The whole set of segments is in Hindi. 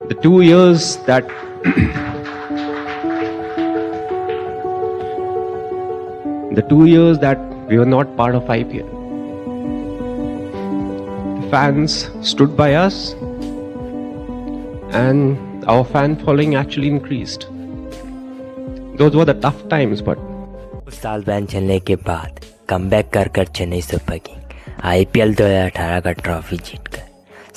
The 2 years that the 2 years that we were not part of IPL, the fans stood by us, and our fan following actually increased. Those were the tough times, but कुछ साल बैन चलने के बाद कमबैक कर चेन्नई सुपर किंग आईपीएल 2018 का ट्रॉफी जीतकर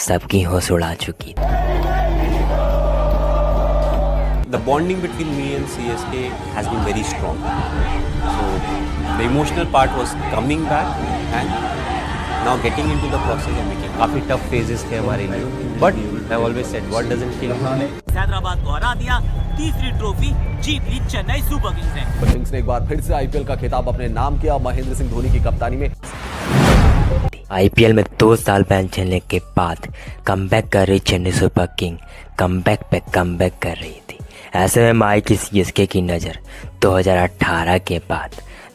सबकी होश उड़ा चुकी थी। The bonding between me and CSK has been very strong. So the emotional part was coming back and now getting into the process of making. काफी tough phases थे हमारे लिए, but I've always said what doesn't kill me. Hyderabad को हरा दिया, तीसरी ट्रॉफी जीत ली चेन्नई सुपर किंग्स ने। किंग्स ने एक बार फिर से आईपीएल का खिताब अपने नाम किया महेंद्र सिंह धोनी की कप्तानी में। आईपीएल में 2 साल बैन चलने के बाद कमबैक कर रही चेन्नई सुपर किंग कमबैक पे कमबैक कर रही थी। ऐसे में माई की सीएसके की नज़र 2018 के बाद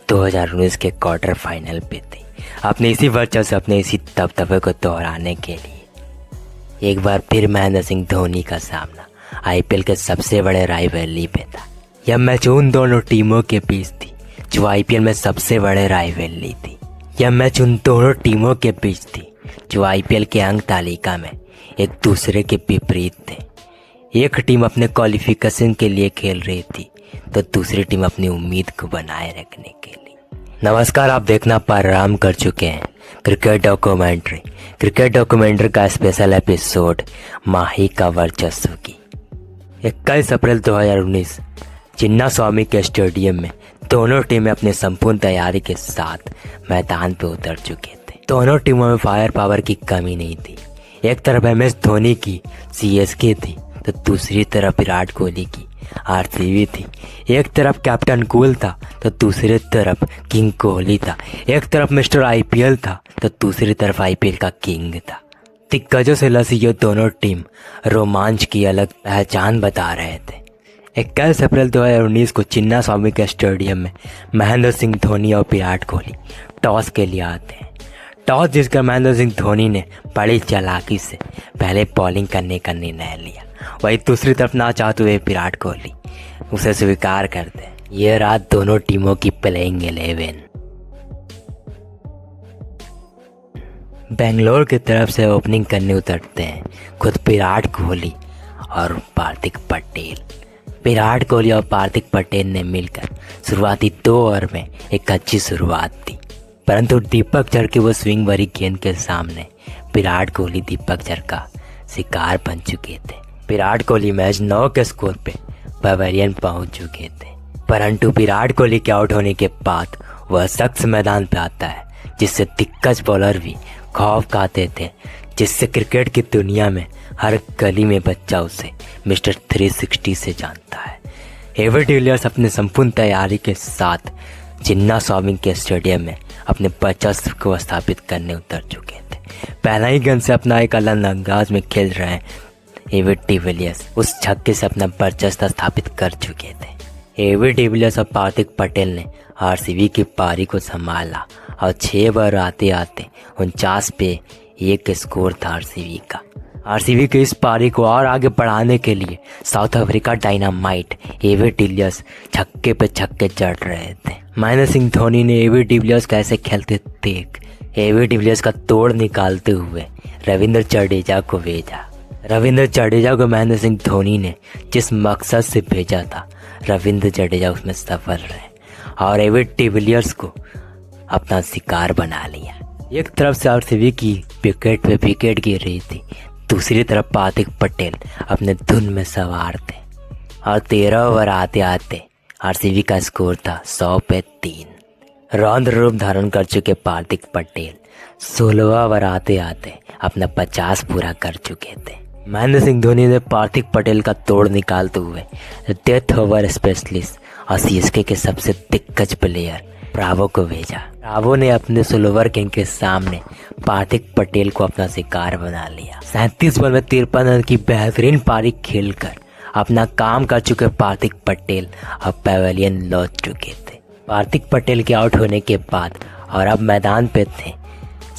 2019 के क्वार्टर फाइनल पे थी। अपने इसी वर्चस्व से अपने इसी दबदबे को दोहराने के लिए एक बार फिर महेंद्र सिंह धोनी का सामना आईपीएल के सबसे बड़े राइवलरी पे था। यह मैच उन दोनों टीमों के बीच थी जो आईपीएल में सबसे बड़े राइवलरी थी। यह मैच उन दोनों टीमों के बीच थी जो आईपीएल के अंक तालिका में एक दूसरे के विपरीत थे। एक टीम अपने क्वालिफिकेशन के लिए खेल रही थी तो दूसरी टीम अपनी उम्मीद को बनाए रखने के लिए। नमस्कार, आप देखना प्रारंभ कर चुके हैं क्रिकेट डॉक्यूमेंट्री का स्पेशल एपिसोड माही का वर्चस्व की। 21 अप्रैल 2019 चिन्नास्वामी के स्टेडियम में दोनों टीमें अपनी संपूर्ण तैयारी के साथ मैदान पे उतर चुके थे। दोनों टीमों में फायर पावर की कमी नहीं थी। एक तरफ एमएस धोनी की सीएसके थी तो दूसरी तरफ विराट कोहली की आरसीबी थी। एक तरफ कैप्टन कूल था तो दूसरी तरफ किंग कोहली था। एक तरफ मिस्टर आईपीएल था तो दूसरी तरफ आईपीएल का किंग था। दिग्गजों से लसी ये दोनों टीम रोमांच की अलग पहचान बता रहे थे। 21 अप्रैल 2019 को चिन्नास्वामी के स्टेडियम में महेंद्र सिंह धोनी और विराट कोहली टॉस के लिए आते हैं। टॉस जीतकर महेंद्र सिंह धोनी ने बड़ी चालाकी से पहले बॉलिंग करने का निर्णय लिया। वही दूसरी तरफ ना चाहते हुए विराट कोहली उसे स्वीकार करते हैं। यह रात दोनों टीमों की प्लेइंग 11। बेंगलोर की तरफ से ओपनिंग करने उतरते हैं खुद विराट कोहली और पार्थिक पटेल। विराट कोहली और पार्थिक पटेल ने मिलकर शुरुआती 2 ओवर में एक अच्छी शुरुआत दी, परंतु दीपक चहर की वो स्विंग भरी गेंद के सामने विराट कोहली दीपक चहर का शिकार बन चुके थे। विराट कोहली मैच 9 के स्कोर पे पवेलियन पहुंच चुके थे, परंतु विराट कोहली के आउट होने के बाद वह सख्त मैदान पे आता है जिससे दिग्गज बॉलर भी खौफ खाते थे, जिससे क्रिकेट की दुनिया में हर गली में बच्चा उसे मिस्टर 360 से जानता है। एवी डिविलियर्स अपने संपूर्ण तैयारी के साथ चिन्नास्वामी के स्टेडियम में अपने वर्चस्व को स्थापित करने उतर चुके थे। पहला ही गेंद से अपना एक अलग अंदाज में खेल रहे हैं एवी डिविलियर्स उस छक्के से अपना वर्चस्व स्थापित कर चुके थे। एवी डिविलियर्स और पार्थिक पटेल ने आरसीबी की पारी को संभाला और 6 ओवर आते आते 49 पे 1 स्कोर था आरसीबी का। आरसीबी की इस पारी को और आगे बढ़ाने के लिए साउथ अफ्रीका डायनामाइट एवी डिविलियर्स छक्के पे छक्के चढ़ रहे थे। महेंद्र सिंह धोनी ने एवी डिविलियर्स कैसे खेलते देख एवी डिविलियर्स का तोड़ निकालते हुए रविंद्र जडेजा को भेजा। रविंद्र जडेजा को महेंद्र सिंह धोनी ने जिस मकसद से भेजा था रविंद्र जडेजा उसमें सफल रहे और एवी डिविलियर्स को अपना शिकार बना लिया। एक तरफ से आरसीबी की विकेट पे विकेट गिर रही थी, दूसरी तरफ पार्थिक पटेल अपने धुन में सवार थे और 13 ओवर आते आते आरसीबी का स्कोर था 100 पे 3। रौद्र रूप धारण कर चुके पार्थिक पटेल 16 ओवर आते आते अपना 50 पूरा कर चुके थे। महेंद्र सिंह धोनी ने पार्थिक पटेल का तोड़ निकालते हुए डेथ ओवर स्पेशलिस्ट और सीएसके के सबसे दिग्गज प्लेयर ब्रावो को भेजा। ब्रावो ने अपने 16 ओवर गेंद के सामने पार्थिक पटेल को अपना शिकार बना लिया। 37 बॉल में 53 रन की बेहतरीन पारी खेलकर अपना काम कर चुके पार्थिक पटेल अब पवेलियन लौट चुके थे। पार्थिक पटेल के आउट होने के बाद और अब मैदान पे थे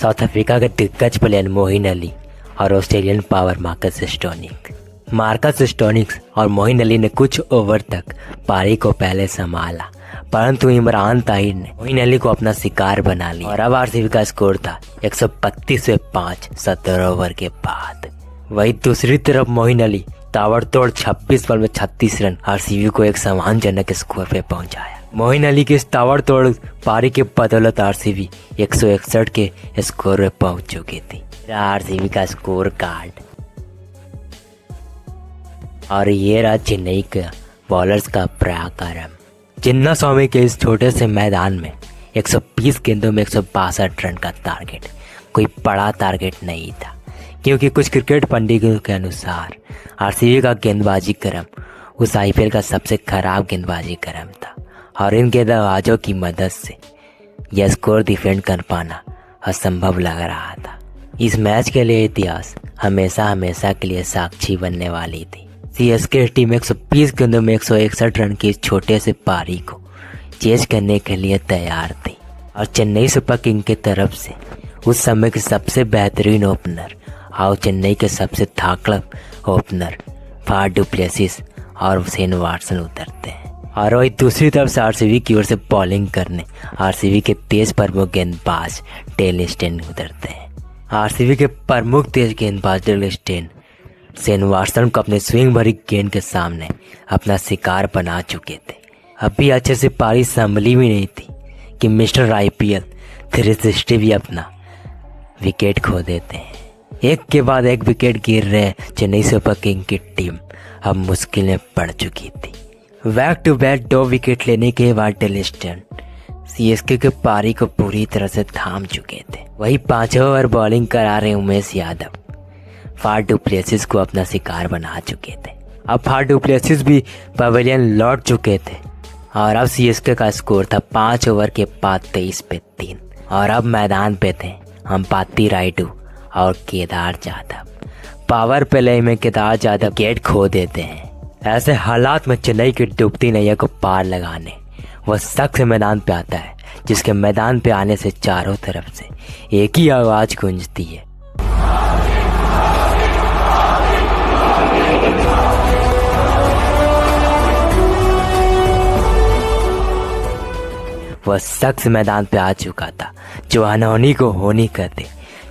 साउथ अफ्रीका के दिग्गज प्लेयर मोइन अली और ऑस्ट्रेलियन पावर मार्कस स्टोनिक। मार्कस स्टोनिक्स और मोइन अली ने कुछ ओवर तक पारी को पहले संभाला, परंतु इमरान ताहिर ने मोइन अली को अपना शिकार बना लिया और अब आरसीबी का स्कोर था 132 पे 5 17 ओवर के बाद। वहीं दूसरी तरफ मोइन अली ताबड़तोड़ 26 बॉल में 36 रन आरसीबी को एक सम्मानजनक स्कोर पे पहुंचाया। मोइन अली की इस ताबड़तोड़ पारी के बदौलत आरसीबी 161 के स्कोर पे पहुंच चुकी थी। आरसीबी का स्कोर कार्ड और ये रहा चेन्नई का बॉलर्स का पराक्रम। चिन्नास्वामी के इस छोटे से मैदान में 120 गेंदों में 162 रन का टारगेट कोई बड़ा टारगेट नहीं था, क्योंकि कुछ क्रिकेट पंडितों के अनुसार आरसीबी का गेंदबाजी क्रम उस आईपीएल का सबसे खराब गेंदबाजी क्रम था और इन गेंदबाजों की मदद से यह स्कोर डिफेंड कर पाना असंभव लग रहा था। इस मैच के लिए इतिहास हमेशा के लिए साक्षी बनने वाली थी। सीएसके टीम 120 गेंदों में 161 रन की इस छोटे से पारी को चेज करने के लिए तैयार थी और चेन्नई सुपर किंग की तरफ से उस समय के सबसे बेहतरीन ओपनर और चेन्नई के सबसे ताकतवर ओपनर फाफ डु प्लेसिस और शेन वाटसन उतरते हैं और वही दूसरी तरफ से आरसीबी की ओर से बॉलिंग करने आरसीबी के तेज प्रमुख गेंदबाज डेल स्टेन उतरते हैं। आरसीबी के प्रमुख तेज गेंदबाज डेल स्टेन शेन वाटसन को अपने स्विंग भरी गेंद के सामने अपना शिकार बना चुके थे। अभी अच्छे से पारी संभली भी नहीं थी कि मिस्टर आईपीएल 360 भी अपना विकेट खो देते हैं। एक के बाद एक विकेट गिर रहे चेन्नई सुपर किंग की टीम अब मुश्किल में पड़ चुकी थी। बैक टू बैक 2 विकेट लेने के बाद डेल स्टेन सीएसके के पारी को पूरी तरह से थाम चुके थे। वही 5 ओवर बॉलिंग करा रहे Umesh Yadav Faf du Plessis को अपना शिकार बना चुके थे। अब फाफ डु प्लेसिस भी पवेलियन लौट चुके थे और अब सीएसके का स्कोर था 5 ओवर के बाद 23 पे 3 और अब मैदान पे थे अंपाती रायडू और केदार जाधव। पावर प्ले में केदार जाधव विकेट खो देते हैं। ऐसे हालात में चेन्नई की डूबती नैया को पार लगाने वह शख्स मैदान पे आता है, जिसके मैदान पे आने से चारों तरफ से एक ही आवाज गूंजती है, वह शख्स मैदान पे आ चुका था जो अनहोनी को होनी कर दे,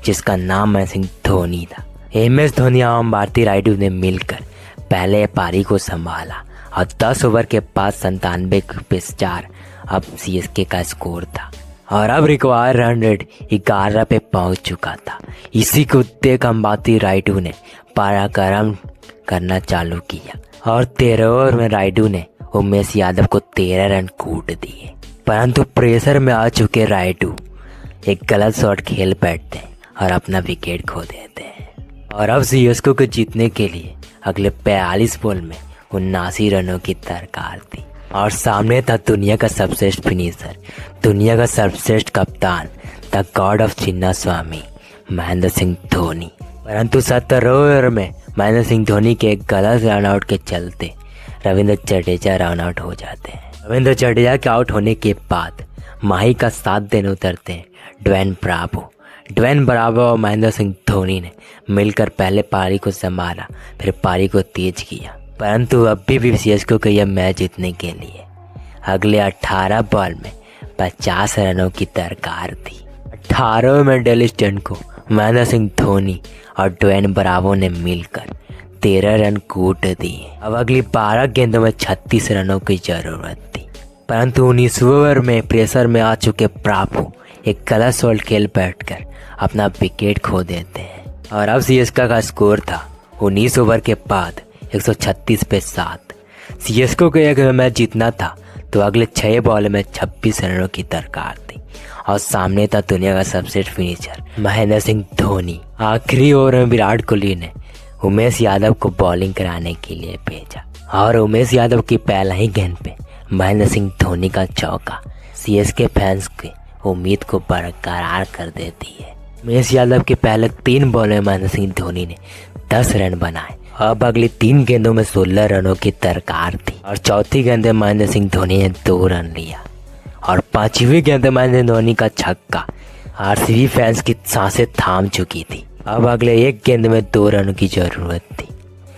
जिसका नाम महेंद्र सिंह धोनी था। MS धोनी और अंपाती रायडू ने मिलकर पहले पारी को संभाला और 10 ओवर के बाद 97 पे 4 अब सीएसके का स्कोर था और अब रिक्वायर रन रेट 11 पे पहुंच चुका था। इसी को देख अंपाती रायडू ने पराक्रम करना चालू किया और 13 ओवर में रायडू ने उमेश यादव को 13 रन कूट दिए, परंतु प्रेशर में आ चुके रायडू एक गलत शॉट खेल बैठते हैं और अपना विकेट खो देते हैं और अब सीएसके को जीतने के लिए अगले 42 बॉल में 79 रनों की दरकार थी और सामने था दुनिया का सर्वश्रेष्ठ फिनिशर, दुनिया का सर्वश्रेष्ठ कप्तान, the God of Chinnaswamy Mahendra Singh Dhoni. परंतु 17 ओवर में महेंद्र सिंह धोनी के एक गलत रन आउट के चलते रविंद्र जडेजा रन आउट हो जाते हैं। रविंद्र जडेजा के आउट होने के बाद माही का साथ देने उतरते हैं ड्वेन ब्रावो और महेंद्र सिंह धोनी ने मिलकर पहले पारी को संभाला, फिर पारी को तेज किया, परंतु अभी भी सीएसके को यह मैच जीतने के लिए अगले 18 बॉल में 50 रनों की दरकार थी। 18 में डेल स्टेन को महेंद्र सिंह धोनी और ड्वेन ब्रावो ने मिलकर 13 रन कूट दिए। अब अगली 12 गेंदों में 36 रनों की जरूरत थी, परंतु 19 ओवर में प्रेशर में आ चुके ब्रावो एक गलत शॉट खेल बैठकर अपना विकेट खो देते हैं और अब सीएसके का स्कोर था 19 ओवर के बाद 136 पे 7। सीएसके को एक मैच जीतना था तो अगले 6 बॉल में 26 रनों की दरकार थी और सामने था दुनिया का सबसे फिनिशर महेंद्र सिंह धोनी। आखिरी ओवर में विराट कोहली ने उमेश यादव को बॉलिंग कराने के लिए भेजा और उमेश यादव की पहला ही गेंद पे महेंद्र सिंह धोनी का चौका सीएसके फैंस की उम्मीद को बरकरार कर देती है। उमेश यादव के पहले 3 बॉल में महेंद्र सिंह धोनी ने 10 रन बनाए। अब अगली 3 गेंदों में 16 रनों की दरकार थी और चौथी गेंद में महेंद्र सिंह धोनी ने 2 रन लिया और 5वीं गेंद में महेंद्र धोनी का छक्का आरसीबी फैंस की सांसें थाम चुकी थी। अब अगले 1 गेंद में 2 रनों की जरूरत थी,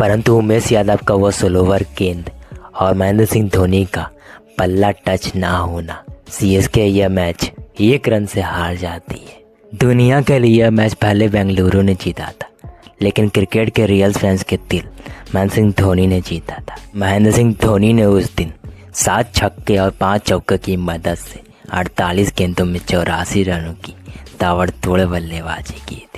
परंतु उमेश यादव का वो स्लोवर गेंद और महेंद्र सिंह धोनी का पल्ला टच ना होना, सीएसके यह मैच 1 रन से हार जाती है। दुनिया के लिए यह मैच पहले बेंगलुरु ने जीता था, लेकिन क्रिकेट के रियल फैंस के दिल महेंद्र सिंह धोनी ने जीता था। महेंद्र सिंह धोनी ने उस दिन 7 छक्के और 5 चौके की मदद से 48 गेंदों में 84 रनों की ताबड़तोड़ बल्लेबाजी की थी।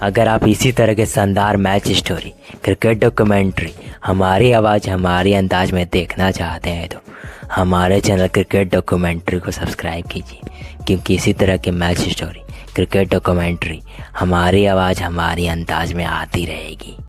अगर आप इसी तरह के शानदार मैच स्टोरी, क्रिकेट डॉक्यूमेंट्री हमारी आवाज़ हमारी अंदाज में देखना चाहते हैं तो हमारे चैनल क्रिकेट डॉक्यूमेंट्री को सब्सक्राइब कीजिए, क्योंकि इसी तरह के मैच स्टोरी, क्रिकेट डॉक्यूमेंट्री हमारी आवाज़ हमारी अंदाज में आती रहेगी।